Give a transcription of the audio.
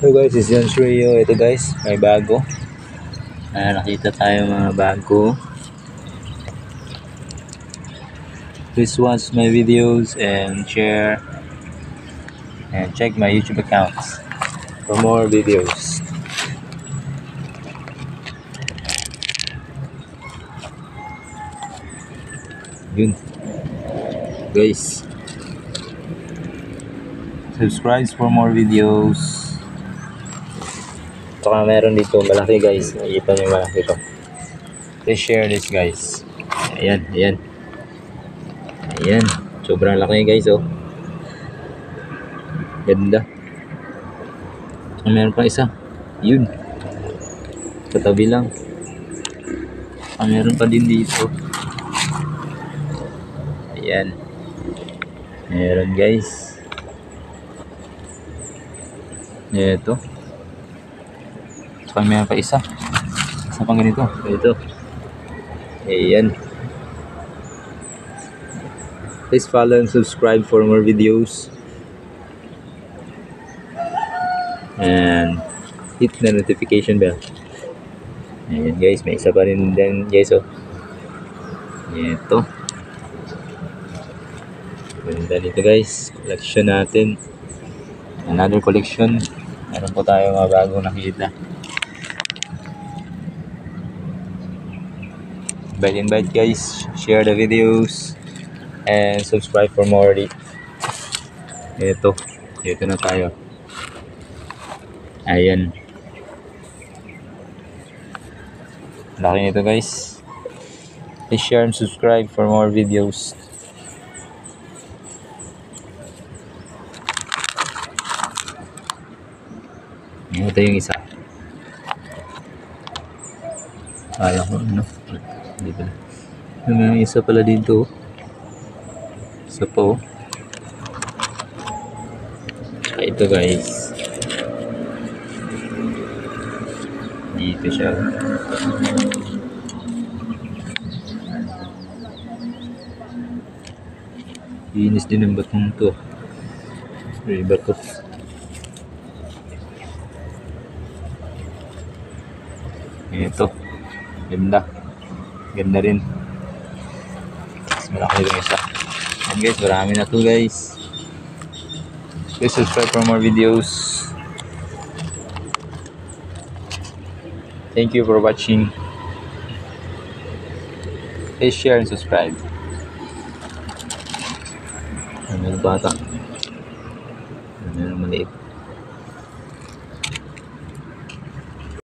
So guys, is John Rio. Ito guys, may bago. Nakita tayo mga bago. Please watch my videos and share and check my YouTube accounts for more videos. Yun. Guys, subscribe for more videos. Saka meron dito malaki guys. Nakikita nyo yung malaki to. Please share this guys. Ayan, ayan. Ayan. Sobrang laki guys oh. Ganda. Saka meron pa isa. Yun. Katabi lang. Saka meron pa din dito. Ayan. Meron guys. Ito. Saka meron pa isa. Isa pang ganito. Ito. Ayan. Please follow and subscribe for more videos. And hit the notification bell. Ayan guys. May isa pa rin din guys oh. Ito. Ganda dito guys. Collection natin. Another collection. Meron po tayo mga bagong nakita. Invite guys. Share the videos. And subscribe for more. Ito. Dito na tayo. Ayan. Laki nito guys. Please share and subscribe for more videos. Ito yung isa. Kala ko ano. Dito na. Yung isa pala dito. Isa po. Tsaka ito guys. Dito siya. Linis din ang batong to. May bato. Ito. Ganda. Ganda rin. Mas malaki yung isa. And guys, marami na to guys. Please subscribe for more videos. Thank you for watching. Please share and subscribe. Ano yung bata? Ano yung maliit?